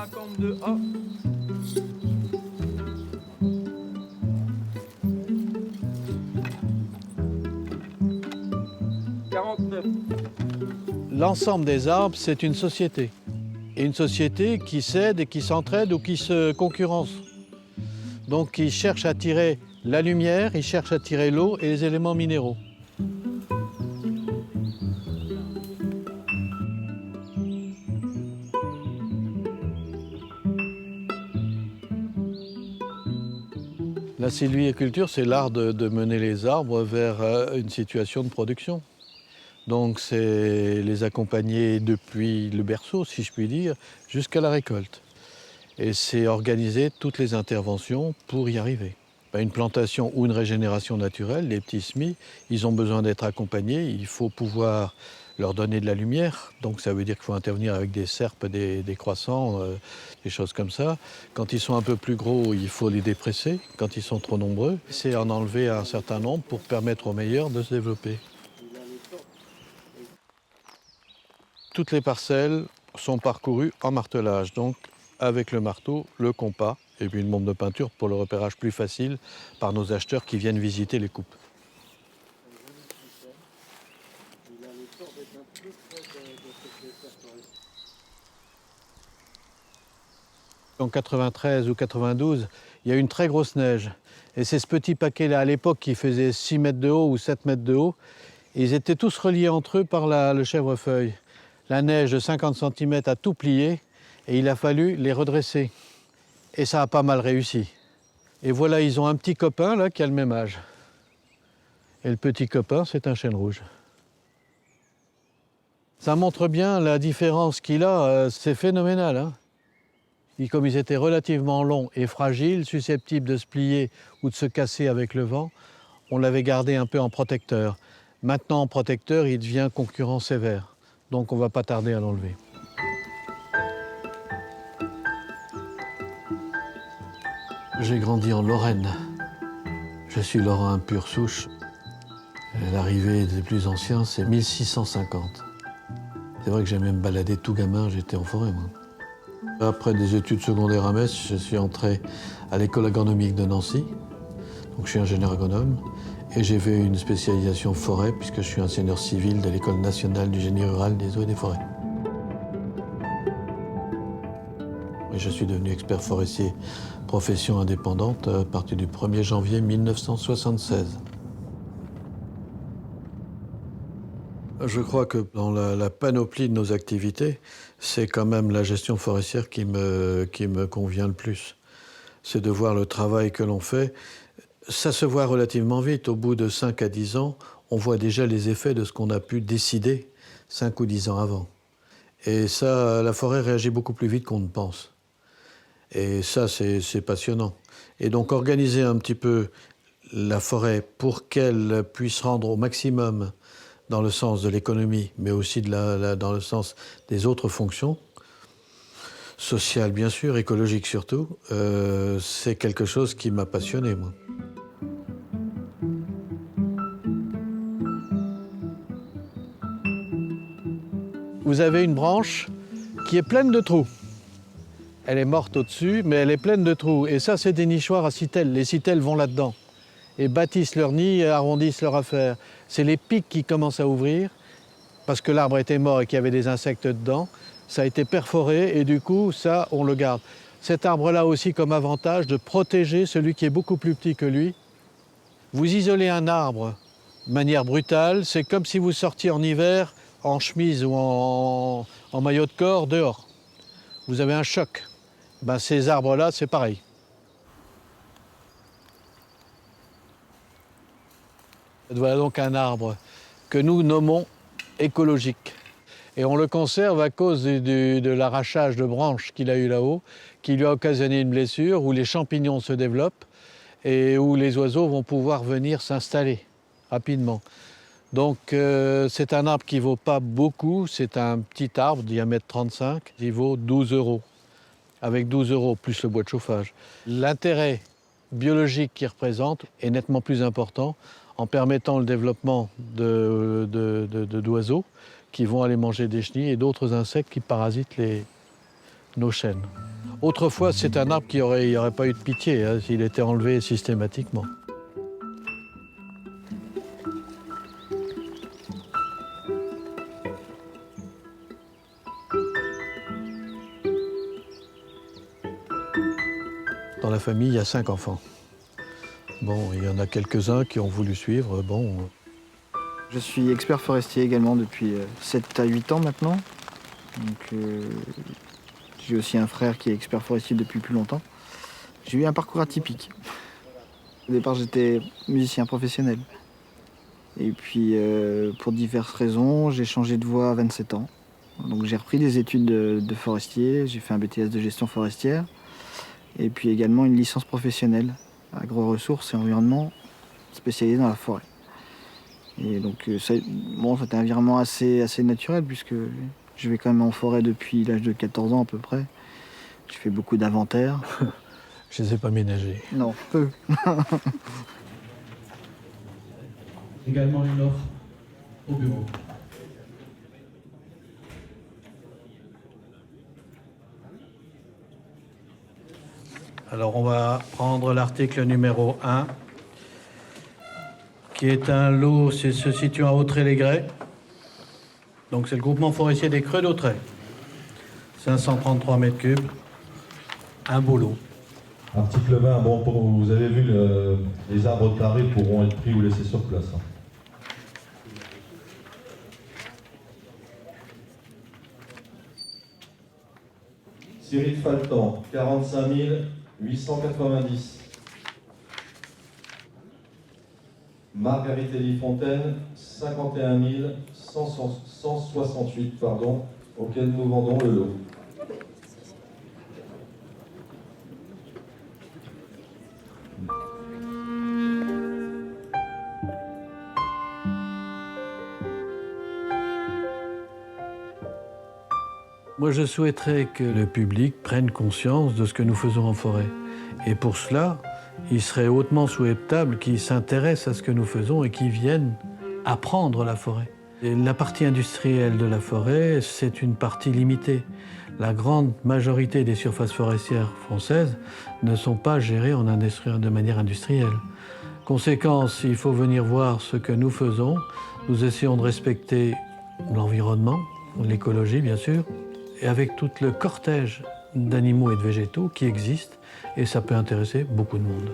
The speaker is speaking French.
52 A. L'ensemble des arbres, c'est une société. Et une société qui s'aide et qui s'entraide ou qui se concurrence. Donc ils cherchent à tirer la lumière, ils cherchent à tirer l'eau et les éléments minéraux. La sylviculture, c'est l'art de mener les arbres vers une situation de production. Donc c'est les accompagner depuis le berceau, si je puis dire, jusqu'à la récolte. Et c'est organiser toutes les interventions pour y arriver. Une plantation ou une régénération naturelle, les petits semis, ils ont besoin d'être accompagnés. Il faut pouvoir leur donner de la lumière. Donc ça veut dire qu'il faut intervenir avec des serpes, des croissants, des choses comme ça. Quand ils sont un peu plus gros, il faut les dépresser. Quand ils sont trop nombreux, c'est en enlever un certain nombre pour permettre aux meilleurs de se développer. Toutes les parcelles sont parcourues en martelage, donc avec le marteau, le compas et puis une bombe de peinture pour le repérage plus facile par nos acheteurs qui viennent visiter les coupes. En 93 ou 92, il y a eu une très grosse neige. Et c'est ce petit paquet-là, à l'époque, qui faisait 6 mètres de haut ou 7 mètres de haut, ils étaient tous reliés entre eux par le chèvrefeuille. La neige de 50 cm a tout plié et il a fallu les redresser. Et ça a pas mal réussi. Et voilà, ils ont un petit copain là qui a le même âge. Et le petit copain, c'est un chêne rouge. Ça montre bien la différence qu'il a, c'est phénoménal. Hein. Comme ils étaient relativement longs et fragiles, susceptibles de se plier ou de se casser avec le vent, on l'avait gardé un peu en protecteur. Maintenant, en protecteur, il devient concurrent sévère. Donc on ne va pas tarder à l'enlever. J'ai grandi en Lorraine. Je suis lorrain pure souche. L'arrivée des plus anciens, c'est 1650. C'est vrai que j'aimais me balader tout gamin, j'étais en forêt, moi. Après des études secondaires à Metz, je suis entré à l'école agronomique de Nancy. Donc je suis ingénieur agronome. Et j'ai fait une spécialisation forêt, puisque je suis ingénieur civil de l'École nationale du génie rural des eaux et des forêts. Et je suis devenu expert forestier, profession indépendante, à partir du 1er janvier 1976. Je crois que dans la panoplie de nos activités, c'est quand même la gestion forestière qui me convient le plus. C'est de voir le travail que l'on fait. Ça se voit relativement vite. Au bout de 5 à 10 ans, on voit déjà les effets de ce qu'on a pu décider 5 ou 10 ans avant. Et ça, la forêt réagit beaucoup plus vite qu'on ne pense. Et ça, c'est passionnant. Et donc organiser un petit peu la forêt pour qu'elle puisse rendre au maximum dans le sens de l'économie, mais aussi dans le sens des autres fonctions, sociales bien sûr, écologiques surtout, c'est quelque chose qui m'a passionné, moi. Vous avez une branche qui est pleine de trous. Elle est morte au-dessus, mais elle est pleine de trous. Et ça, c'est des nichoirs à citelles. Les citelles vont là-dedans et bâtissent leur nid et arrondissent leur affaire. C'est les pics qui commencent à ouvrir, parce que l'arbre était mort et qu'il y avait des insectes dedans. Ça a été perforé et du coup, ça, on le garde. Cet arbre-là a aussi comme avantage de protéger celui qui est beaucoup plus petit que lui. Vous isolez un arbre de manière brutale, c'est comme si vous sortiez en hiver en chemise ou en maillot de corps dehors. Vous avez un choc. Ben, ces arbres-là, c'est pareil. Voilà donc un arbre que nous nommons écologique. Et on le conserve à cause de l'arrachage de branches qu'il a eu là-haut, qui lui a occasionné une blessure, où les champignons se développent et où les oiseaux vont pouvoir venir s'installer rapidement. Donc c'est un arbre qui ne vaut pas beaucoup, c'est un petit arbre, diamètre 35, il vaut 12 €, avec 12 € plus le bois de chauffage. L'intérêt biologique qu'il représente est nettement plus important en permettant le développement d'oiseaux qui vont aller manger des chenilles et d'autres insectes qui parasitent nos chênes. Autrefois, c'est un arbre qui n'y aurait pas eu de pitié, hein, s'il était enlevé systématiquement. Dans la famille, il y a 5 enfants. Bon, il y en a quelques-uns qui ont voulu suivre. Bon. Je suis expert forestier également depuis 7 à 8 ans maintenant. Donc, j'ai aussi un frère qui est expert forestier depuis plus longtemps. J'ai eu un parcours atypique. Au départ, j'étais musicien professionnel. Et puis, pour diverses raisons, j'ai changé de voie à 27 ans. Donc, j'ai repris des études de forestier. J'ai fait un BTS de gestion forestière. Et puis également une licence professionnelle, agro-ressources et environnement, spécialisée dans la forêt. Et donc, c'était un virement assez naturel, puisque je vais quand même en forêt depuis l'âge de 14 ans à peu près. J'ai fait beaucoup d'inventaires. Je ne les ai pas ménagés. Non, peu. Également une offre au bureau. Alors on va prendre l'article numéro 1, qui est un lot se situant à Autrey-les-Grès. Donc c'est le groupement forestier des Creux d'Autrey. 533 mètres cubes, un beau lot. Article 20, bon, vous avez vu, les arbres carrés pourront être pris ou laissés sur place. Cyril Faltan, 45 890. Marguerite Elie-Fontaine, 51 168, auquel nous vendons le lot. Moi, je souhaiterais que le public prenne conscience de ce que nous faisons en forêt. Et pour cela, il serait hautement souhaitable qu'ils s'intéressent à ce que nous faisons et qu'ils viennent apprendre la forêt. Et la partie industrielle de la forêt, c'est une partie limitée. La grande majorité des surfaces forestières françaises ne sont pas gérées de manière industrielle. Conséquence, il faut venir voir ce que nous faisons. Nous essayons de respecter l'environnement, l'écologie bien sûr, et avec tout le cortège d'animaux et de végétaux qui existent, et ça peut intéresser beaucoup de monde.